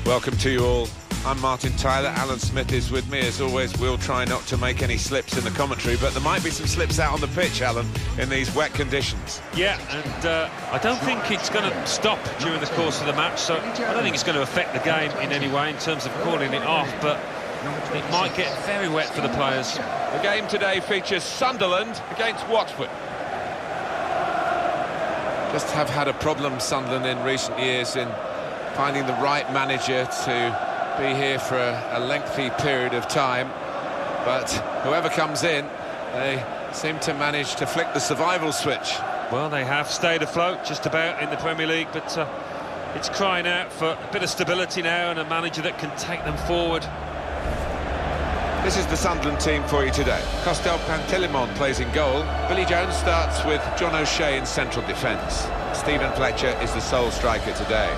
Welcome to you all. I'm Martin Tyler. Alan Smith is with me. As always, we'll try not to make any slips in the commentary, but there might be some slips out on the pitch, Alan, in these wet conditions. Yeah, and I don't think it's going to stop during the course of the match, so I don't think it's going to affect the game in any way in terms of calling it off, but it might get very wet for the players. The game today features Sunderland against Watford. Just have had a problem, Sunderland, in recent years in finding the right manager to be here for a lengthy period of time, but whoever comes in, they seem to manage to flick the survival switch. Well, they have stayed afloat just about in the Premier League, but it's crying out for a bit of stability now and a manager that can take them forward. This is the Sunderland team for you today. Costel Pantilimon plays in goal. Billy Jones starts with John O'Shea in central defence. Stephen Fletcher is the sole striker today.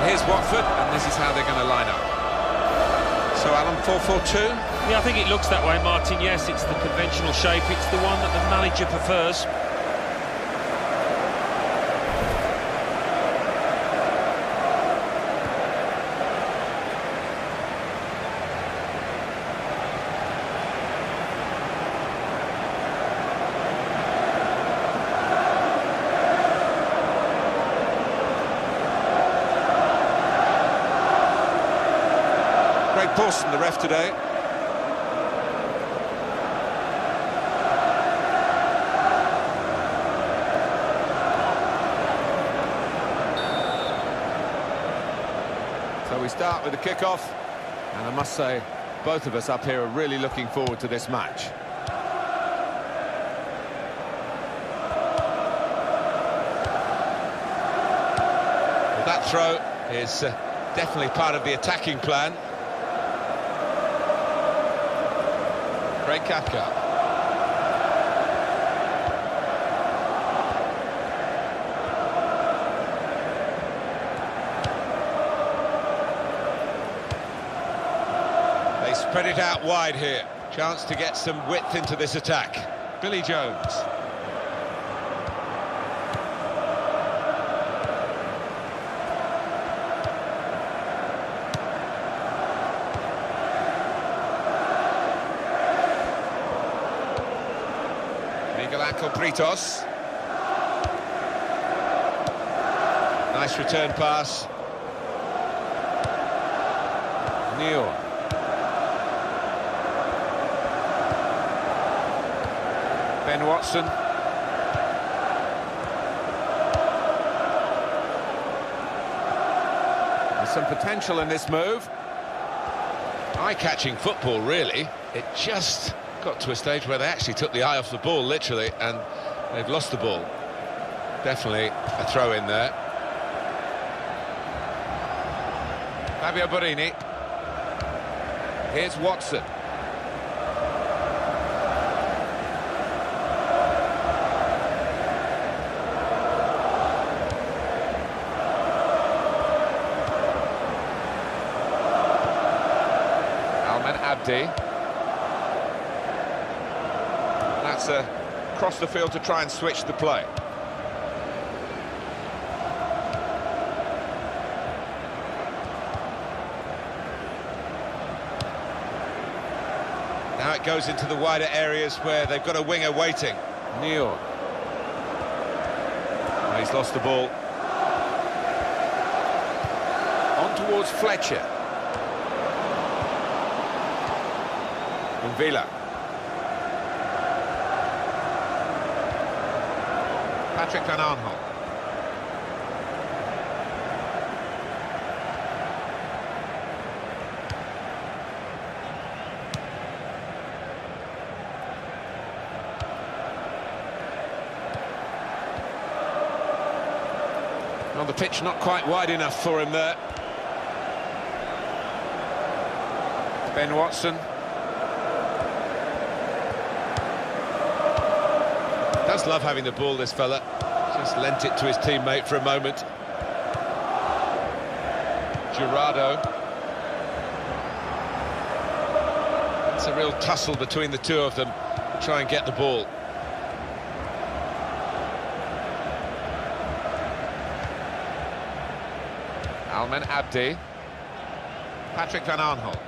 Here's Watford, and this is how they're going to line up. So, Alan, 4-4-2? Yeah, I think it looks that way, Martin. Yes, it's the conventional shape. It's the one that the manager prefers. Paulson, the ref today. So we start with the kick-off, and I must say, both of us up here are really looking forward to this match. Well, that throw is definitely part of the attacking plan. Great Cathcart. They spread it out wide here. Chance to get some width into this attack. Billy Jones. Britos. Nice return pass. Neil. Ben Watson. There's some potential in this move. Eye-catching football, really. It just got to a stage where they actually took the eye off the ball, literally, and they've lost the ball. Definitely a throw in there. Fabio Borini. Here's Watson. Alman Abdi. That's across the field to try and switch the play. Now it goes into the wider areas where they've got a winger waiting. Neil. Oh, he's lost the ball. On towards Fletcher. And Villa. Patrick Van Aanholt. On the pitch, not quite wide enough for him there. Ben Watson. Does love having the ball, this fella. Just lent it to his teammate for a moment. Gerardo. It's a real tussle between the two of them to try and get the ball. Almen Abdi. Patrick Van Aanholt.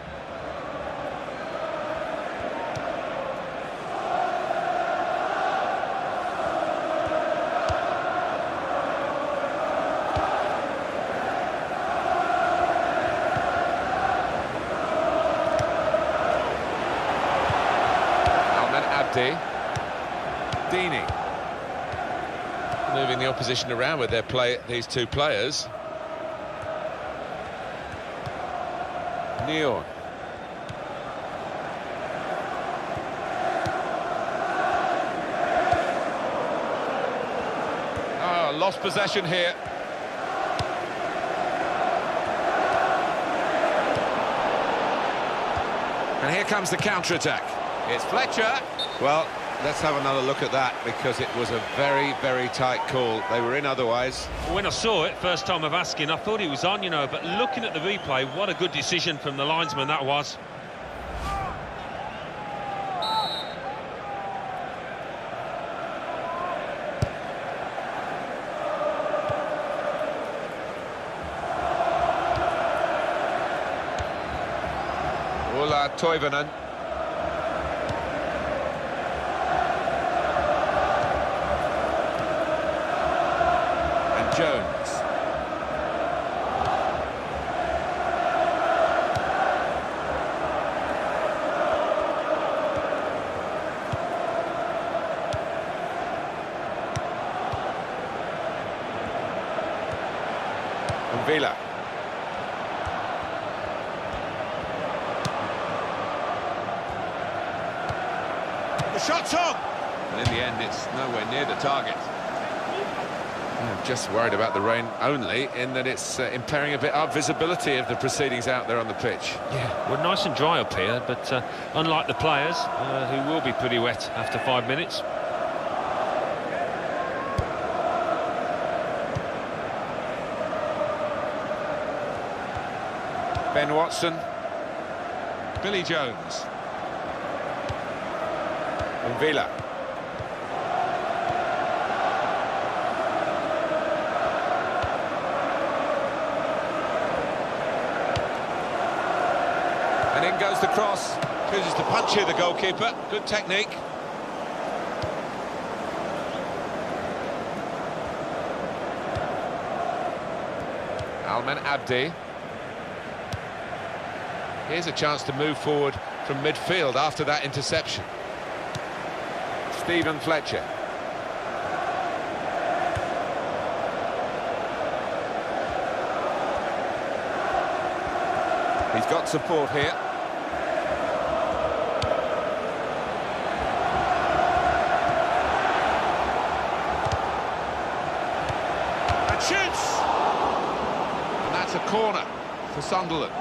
Deeney moving the opposition around with these two players. Neon. Oh, lost possession here. And here comes the counter-attack. It's Fletcher. Well, let's have another look at that, because it was a very, very tight call. They were in otherwise. When I saw it, first time of asking, I thought he was on, you know, but looking at the replay, what a good decision from the linesman that was. Ola Toivonen. Jones. And Villa. The shot's on! And in the end, it's nowhere near the target. I'm just worried about the rain only, in that it's impairing a bit our visibility of the proceedings out there on the pitch. Yeah, we're nice and dry up here, but unlike the players, who will be pretty wet after 5 minutes. Ben Watson. Billy Jones. And Villa. And in goes the cross. Chooses to punch here, the goalkeeper. Good technique. Almen Abdi. Here's a chance to move forward from midfield after that interception. Stephen Fletcher. He's got support here. And shoots! And that's a corner for Sunderland.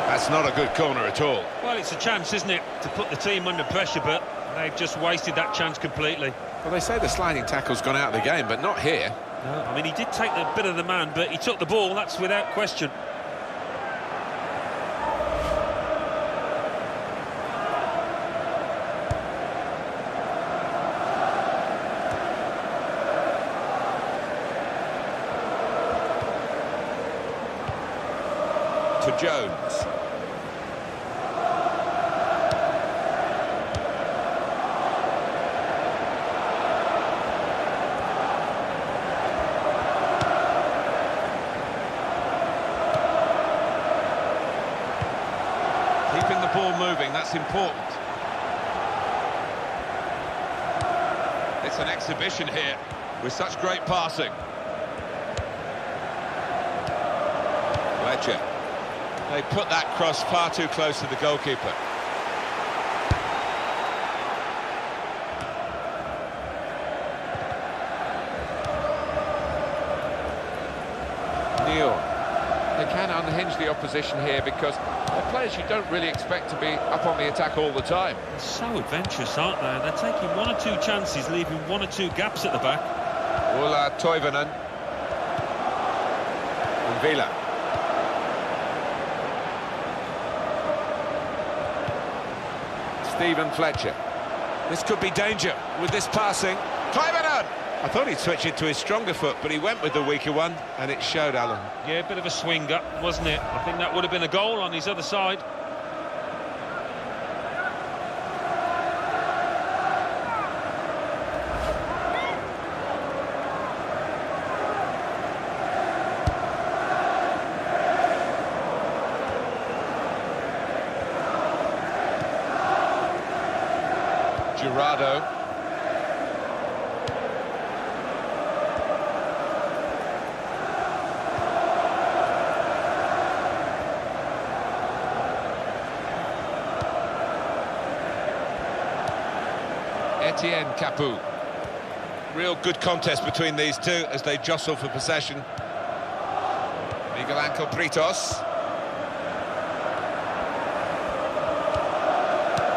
That's not a good corner at all. Well, it's a chance, isn't it, to put the team under pressure, but they've just wasted that chance completely. Well, they say the sliding tackle's gone out of the game, but not here. No, I mean, he did take a bit of the man, but he took the ball, that's without question. To Jones. Keeping the ball moving, that's important. It's an exhibition here with such great passing. Fletcher. They put that cross far too close to the goalkeeper. Neil. They can unhinge the opposition here because they're players you don't really expect to be up on the attack all the time. They're so adventurous, aren't they? They're taking one or two chances, leaving one or two gaps at the back. Ulla Toivonen. And Vila. Stephen Fletcher. This could be danger with this passing. Toivonen! I thought he'd switch it to his stronger foot, but he went with the weaker one, and it showed, Alan. Yeah, a bit of a swing up, wasn't it? I think that would have been a goal on his other side. Gerardo. Etienne Capoue. Real good contest between these two as they jostle for possession. Miguel Ángel Britos.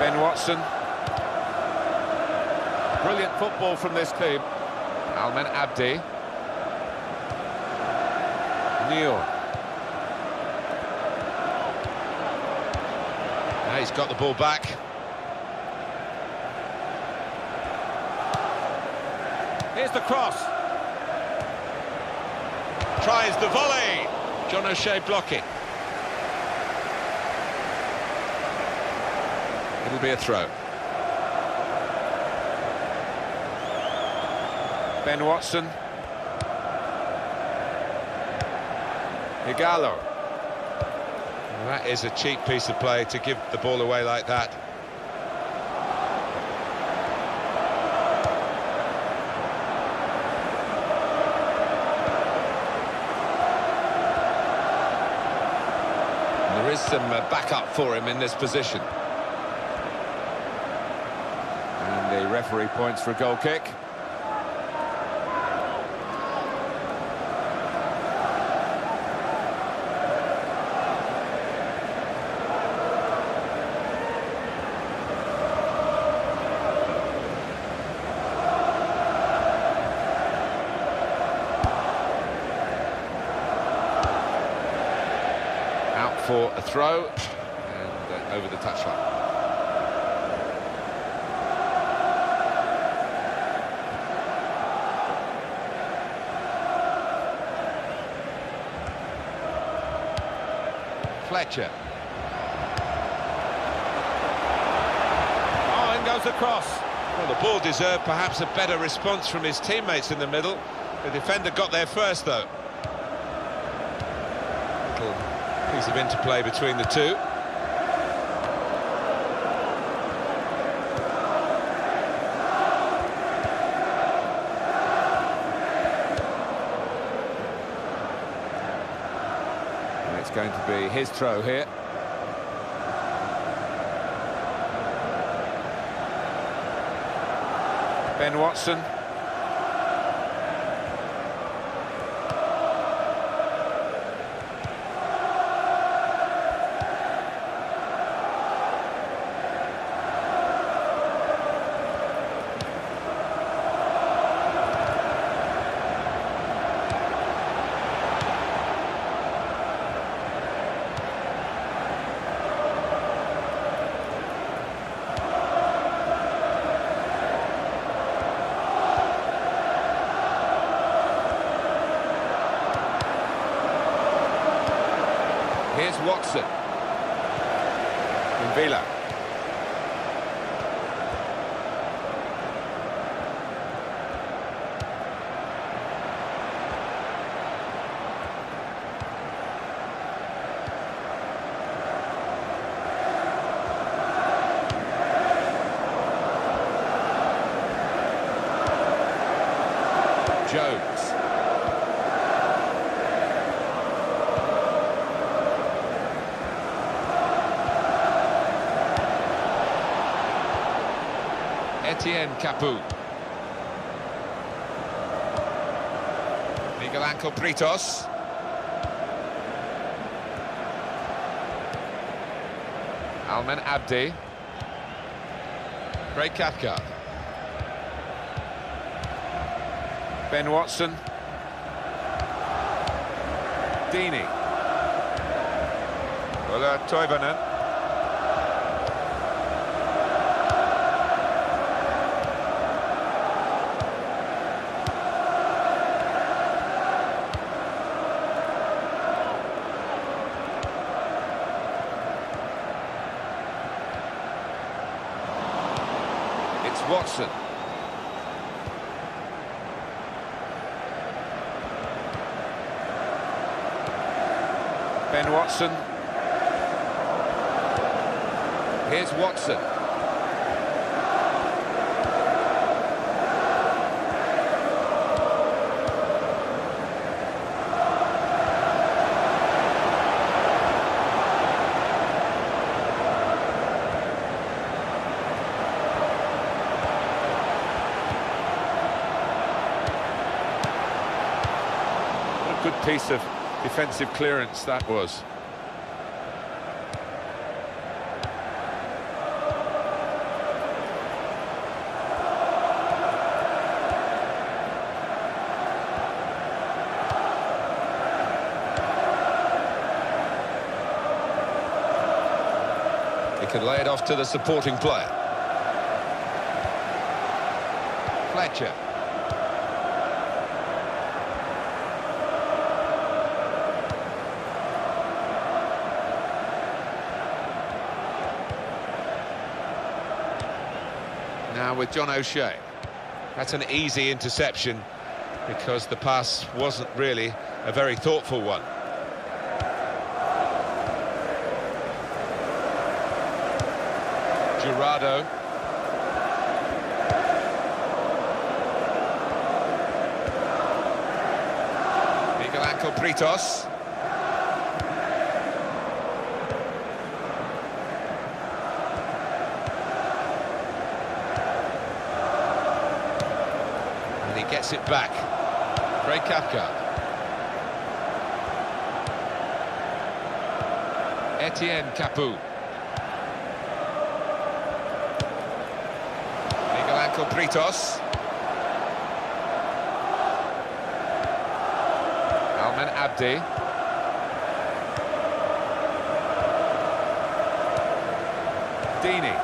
Ben Watson. Brilliant football from this team. Almen Abdi. Neil. Now he's got the ball back. Here's the cross. Tries the volley. John O'Shea blocking. It'll be a throw. Ben Watson. Igalo. Well, that is a cheap piece of play to give the ball away like that. And there is some backup for him in this position. And the referee points for a goal kick. For a throw and over the touchline. Fletcher. Oh, in goes the cross. Well, the ball deserved perhaps a better response from his teammates in the middle. The defender got there first, though. Little piece of interplay between the two. And it's going to be his throw here. Ben Watson. Here's Watson. And Vila. Jones. Etienne Capoue. Miguel Ángel Britos. Almen Abdi. Craig Cathcart. Ben Watson. Deeney. Ola Toivonen. It's Watson. Ben Watson. Here's Watson. What a good piece of defensive clearance that was. He can lay it off to the supporting player. Fletcher. Now with John O'Shea. That's an easy interception because the pass wasn't really a very thoughtful one. Gerardo. Miguel Ángel Britos. And he gets it back. Craig Cathcart. Etienne Capoue. Britos. Almen Abdi. Deeney.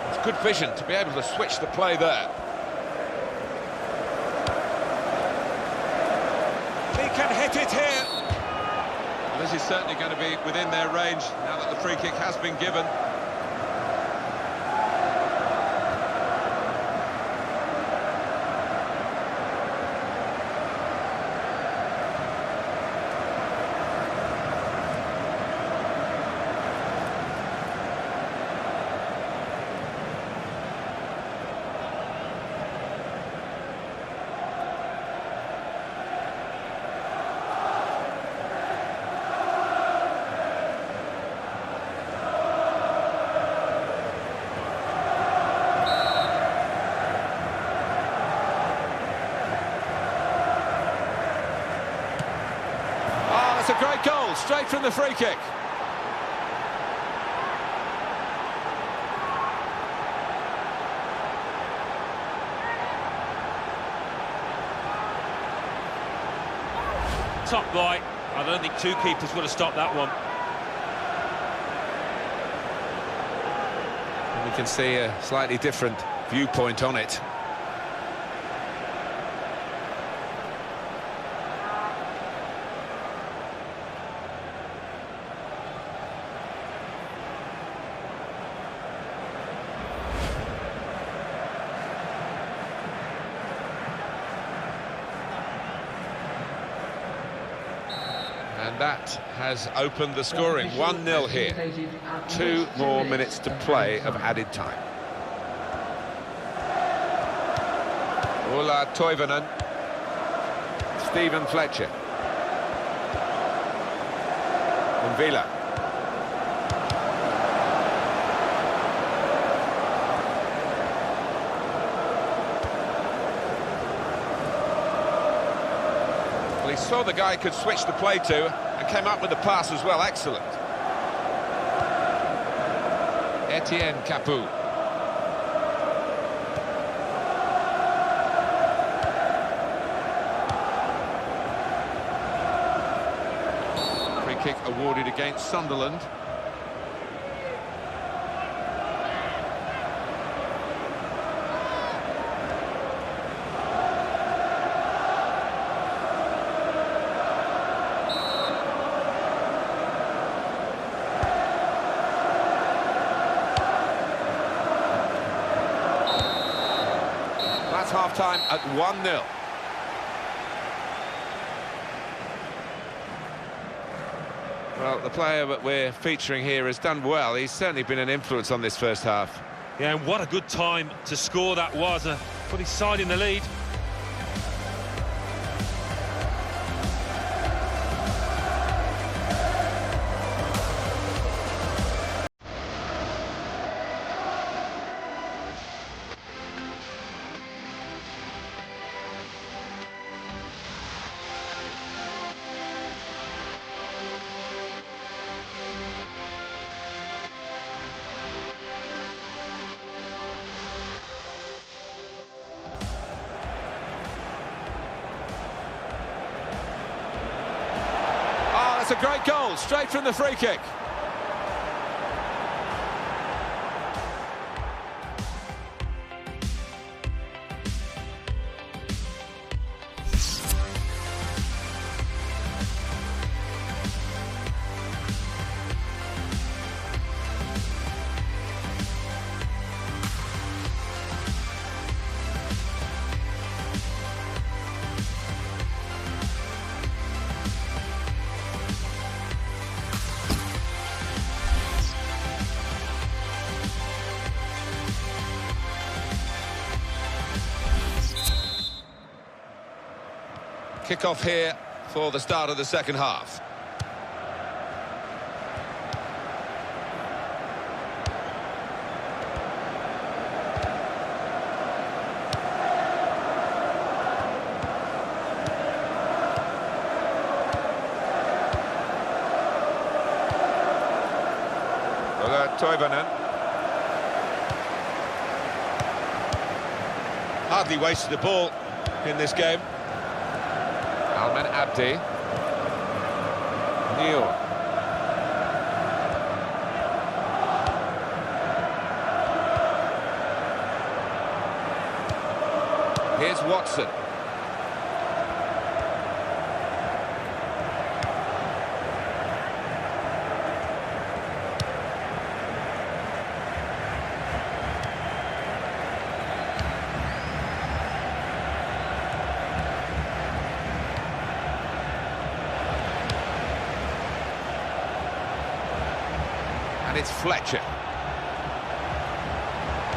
It's good vision to be able to switch the play there. Can hit it here. Well, this is certainly going to be within their range now that the free kick has been given. It's a great goal, straight from the free kick. Top right. I don't think two keepers would have stopped that one. And we can see a slightly different viewpoint on it. And that has opened the scoring. 1-0 here. 2 more minutes to play of added time. Ola Toivonen. Stephen Fletcher. And Villa. he saw the guy could switch the play to and came up with the pass as well. Excellent. Etienne Capoue. Free kick awarded against Sunderland. That's half-time at 1-0. Well, the player that we're featuring here has done well. He's certainly been an influence on this first half. Yeah, and what a good time to score that was. Put his side in the lead. That's a great goal, straight from the free kick. Kick-off here for the start of the second half. Toivonen. Hardly wasted the ball in this game. Alman Abdi. Neil. Here's Watson. And it's Fletcher.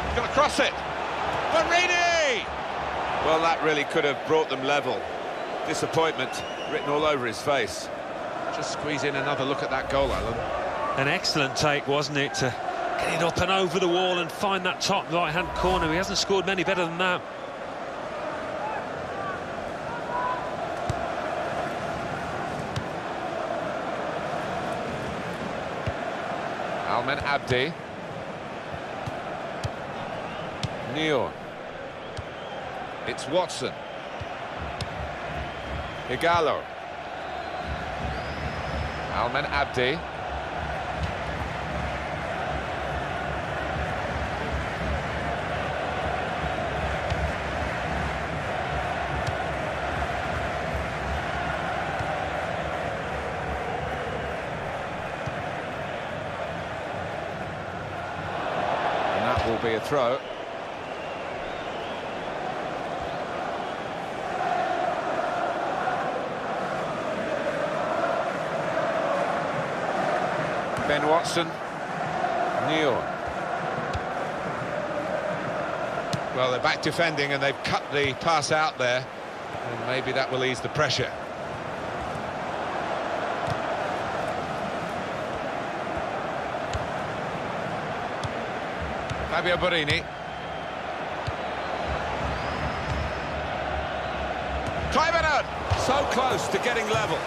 He's going to cross it. Marini! Well, that really could have brought them level. Disappointment written all over his face. Just squeeze in another look at that goal, Alan. An excellent take, wasn't it, to get it up and over the wall and find that top right-hand corner. He hasn't scored many better than that. Alman Abdi. Neil. It's Watson. Igalo. Alman Abdi. And that will be a throw. Ben Watson. Neil. Well, they're back defending and they've cut the pass out there. And maybe that will ease the pressure. Fabio Borini. Toivonen! So close to getting level.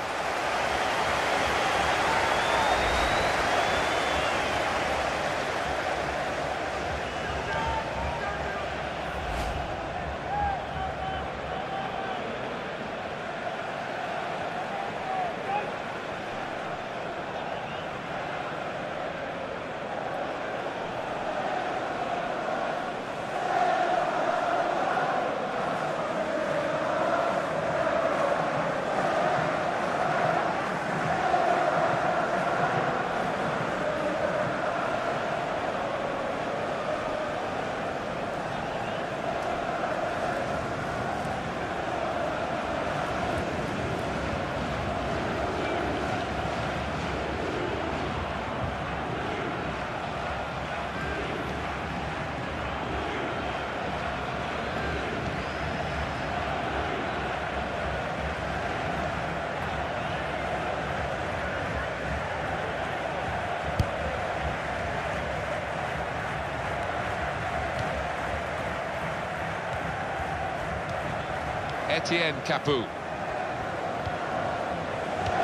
Etienne Capoue.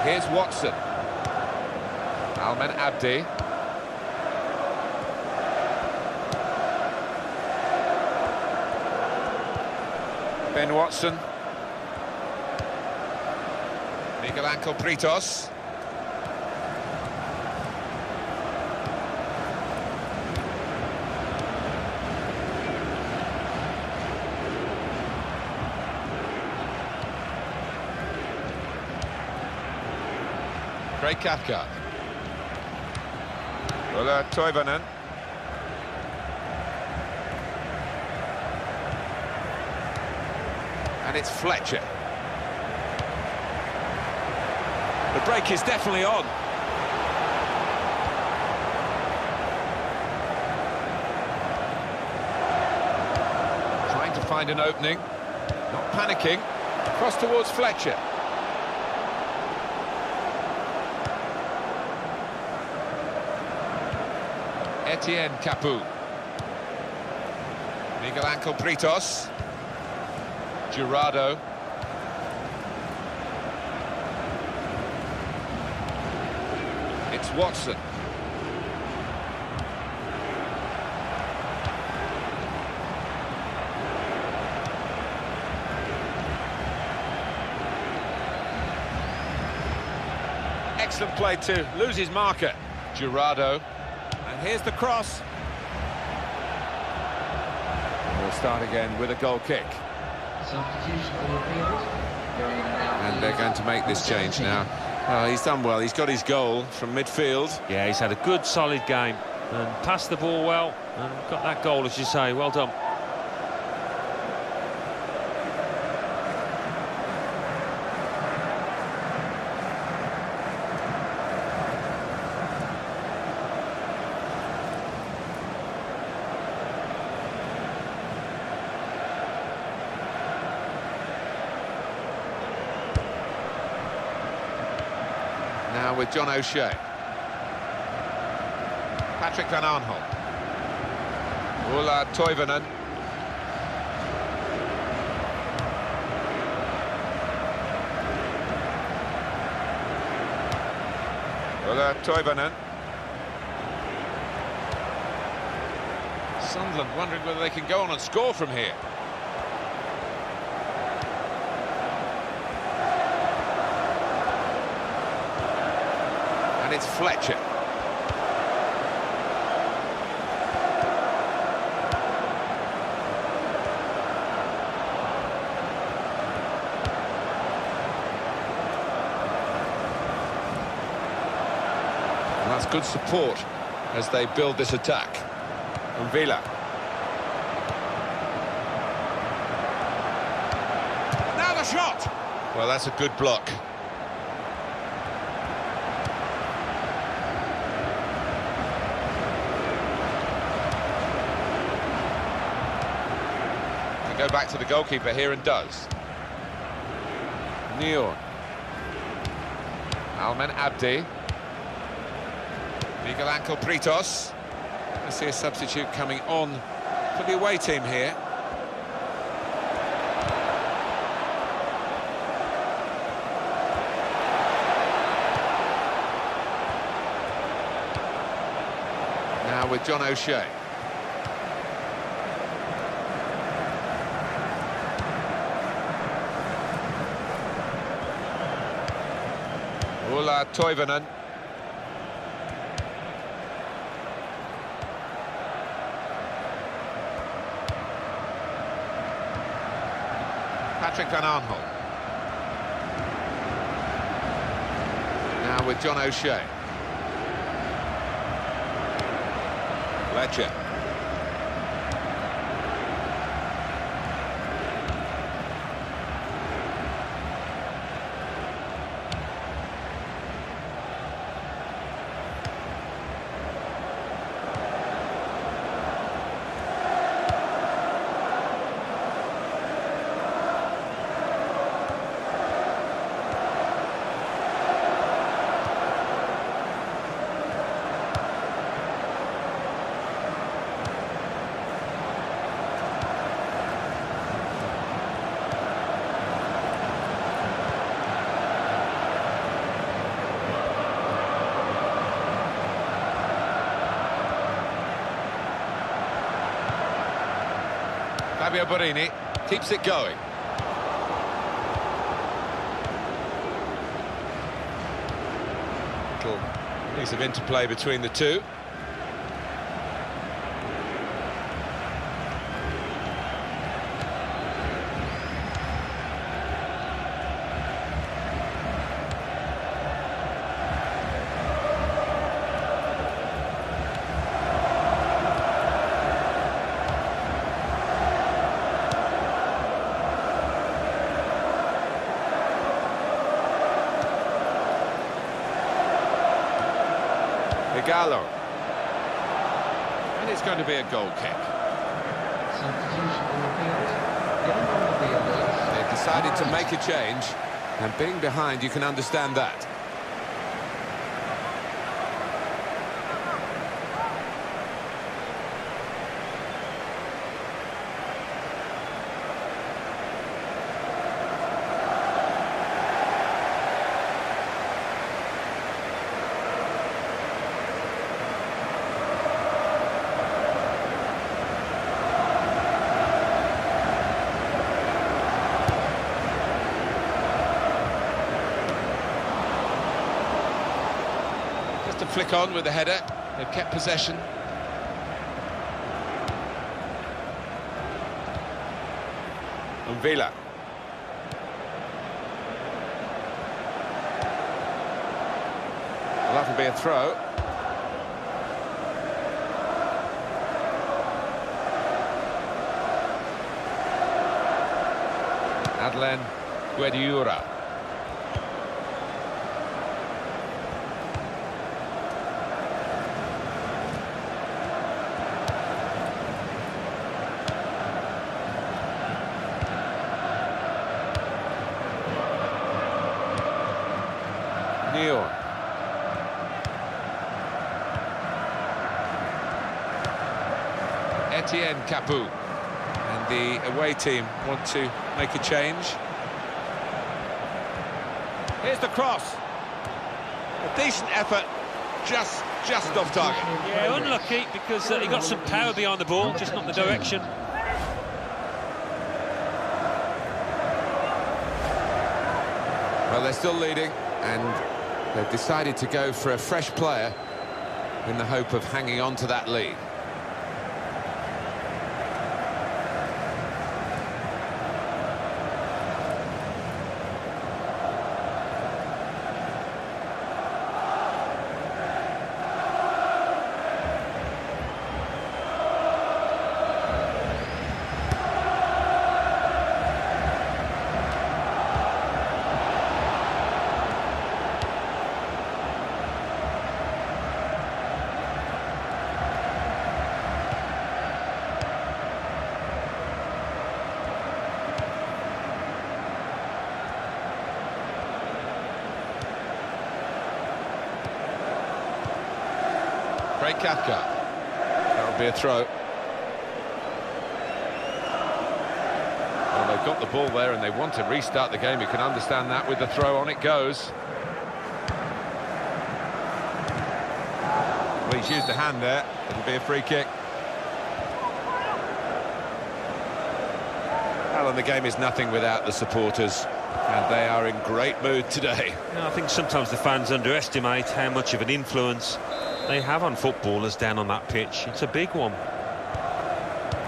Here's Watson. Almen Abdi. Ben Watson. Miguel Ángel Britos. Craig Cathcart. Ola Toivonen. And it's Fletcher. The break is definitely on. Trying to find an opening. Not panicking. Cross towards Fletcher. Etienne Capoue. Miguel Ángel Britos. Jurado. It's Watson. Excellent play to lose his marker. Jurado. And here's the cross. We'll start again with a goal kick. And they're going to make this change now. He's done well. He's got his goal from midfield. Yeah, he's had a good, solid game and passed the ball well and got that goal, as you say. Well done. Now with John O'Shea. Patrick van Aanholt. Ola Toivonen. Ola Toivonen. Sunderland wondering whether they can go on and score from here. And it's Fletcher. And that's good support as they build this attack. And Villa. Now the shot! Well, that's a good block. Go back to the goalkeeper here and does. Neon. Almen Abdi. Miguel Ángel Britos. I see a substitute coming on for the away team here. Now with John O'Shea. Ulla Toivonen. Patrick Van Aanholt. Now with John O'Shea. Lecce. Fabio Borini keeps it going. Little piece of interplay between the two. Gallo. And it's going to be a goal kick. They've decided to make a change, and being behind, you can understand that. To flick on with the header, they've kept possession. And Villa. Well, that'll be a throw. Adlen Guediura. Etienne Capoue, and the away team want to make a change. Here's the cross. A decent effort, just off target. Yeah, unlucky because he got some power behind the ball, just not the direction. Well, they're still leading, and they've decided to go for a fresh player in the hope of hanging on to that lead. Kafka. That'll be a throw. Well, they've got the ball there and they want to restart the game. You can understand that. With the throw, on it goes. Well, He's used a hand there. It'll be a free kick. Well, and the game is nothing without the supporters, and they are in great mood today. You know, I think sometimes the fans underestimate how much of an influence they have on footballers down on that pitch. It's a big one.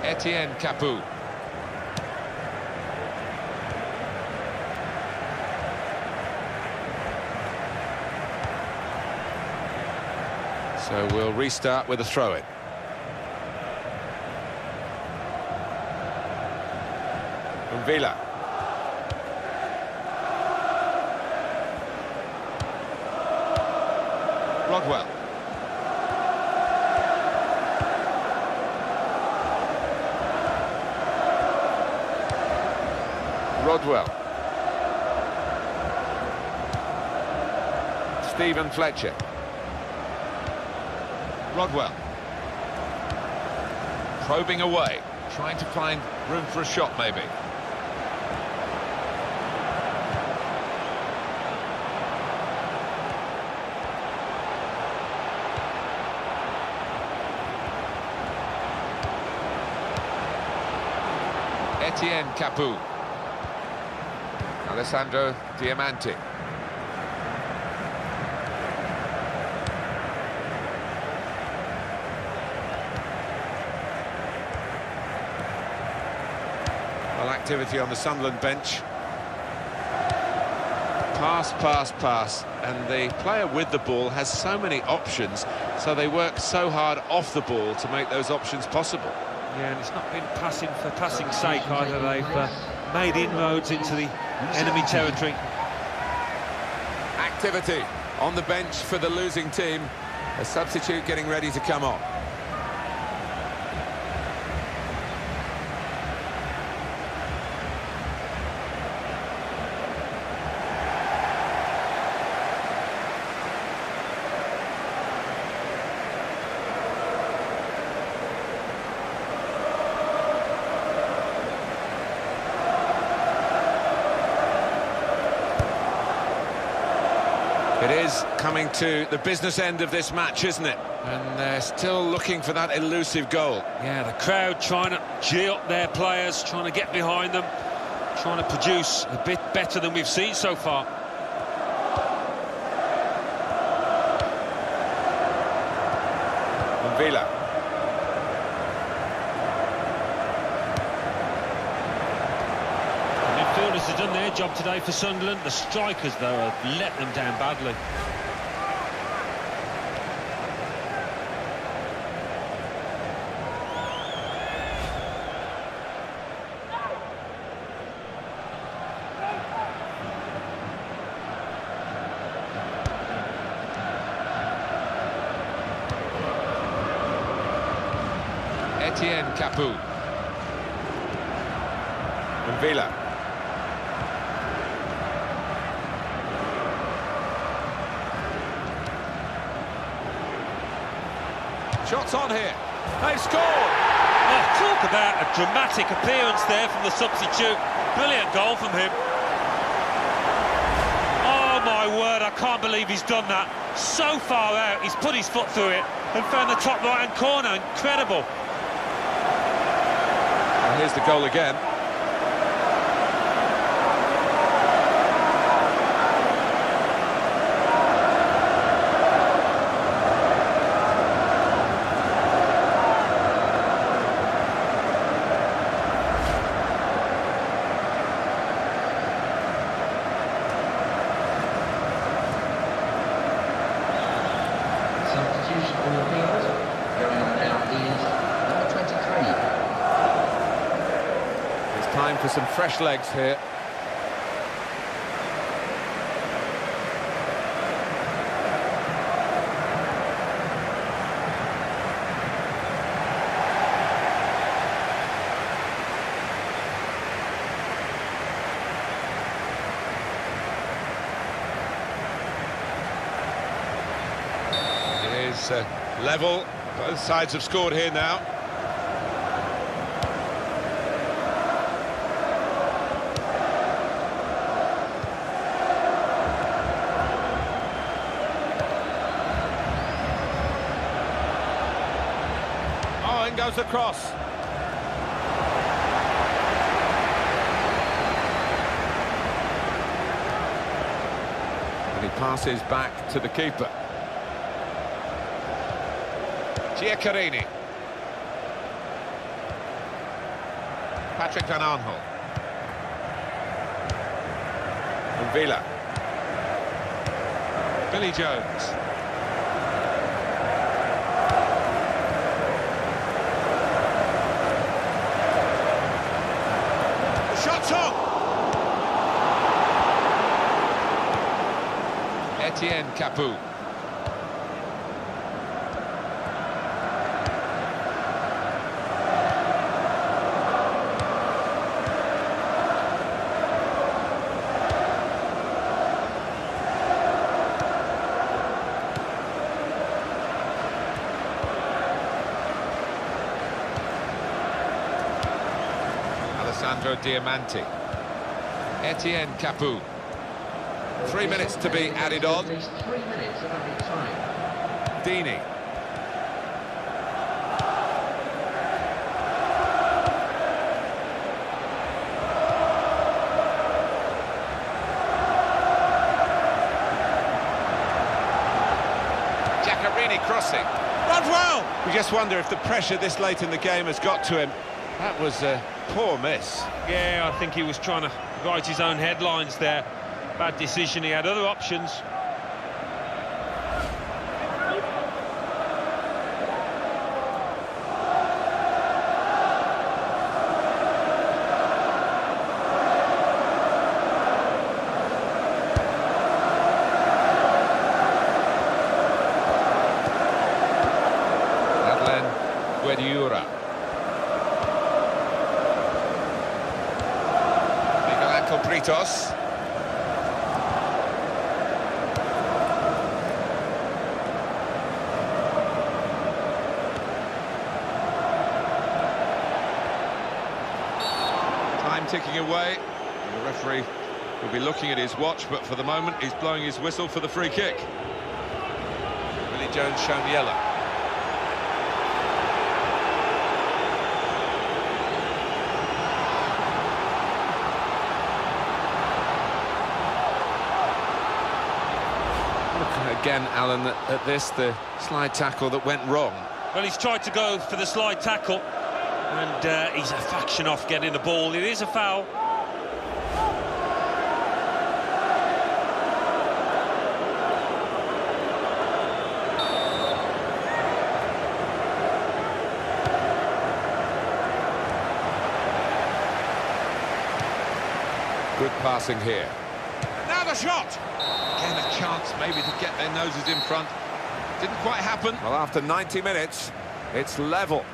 Etienne Capoue. So we'll restart with a throw-in. Villa. Rodwell. Rodwell. Stephen Fletcher. Rodwell. Probing away, trying to find room for a shot maybe. Etienne Capoue. Alessandro Diamante. Well, activity on the Sunderland bench. Pass, pass, pass. And the player with the ball has so many options, so they work so hard off the ball to make those options possible. Yeah, and it's not been passing for passing's sake either. They've made inroads into the enemy territory. Activity on the bench for the losing team. A substitute getting ready to come on. It is coming to the business end of this match, isn't it? And they're still looking for that elusive goal. Yeah, the crowd trying to gee up their players, trying to get behind them, trying to produce a bit better than we've seen so far. Villa. Midfielders have done their job today for Sunderland. The strikers, though, have let them down badly. Etienne Capoue. Villa. Shots on here. They've scored! Oh, talk about a dramatic appearance there from the substitute. Brilliant goal from him. Oh, my word, I can't believe he's done that. So far out, he's put his foot through it and found the top right-hand corner. Incredible. And here's the goal again. Substitution on the field. Going on now is number 23. It's time for some fresh legs here. Level, both sides have scored here now. In goes the cross. And he passes back to the keeper. Giaccherini. Patrick Van Aanholt. And Villa. Billy Jones. The shot's on! Etienne Capoue. Alessandro Diamanti. Etienne Capoue. 3 minutes to be added on. 3 minutes of added time. Dini. Giaccherini crossing. Runs well! We just wonder if the pressure this late in the game has got to him. That was a poor miss. Yeah, I think he was trying to write his own headlines there. Bad decision, he had other options. Guediura. Miguel Ángel Britos. Time ticking away. The referee will be looking at his watch, but for the moment he's blowing his whistle for the free kick. Billy Jones shown yellow. Again, Alan, at this, the slide tackle that went wrong. Well, he's tried to go for the slide tackle, and he's a fraction off getting the ball. It is a foul. Good passing here. Now the shot! Again, a chance maybe to get their noses in front. Didn't quite happen. Well, after 90 minutes, it's level.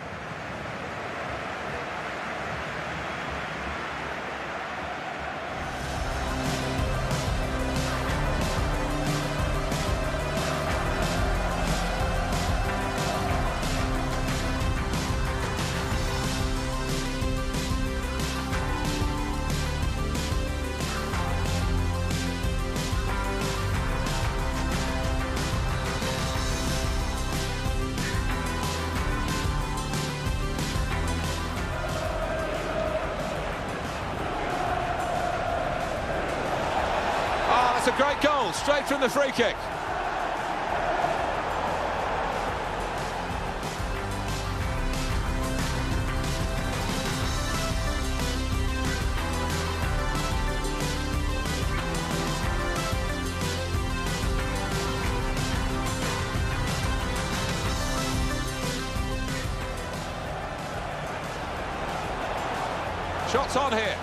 A great goal, straight from the free kick. Shots on here.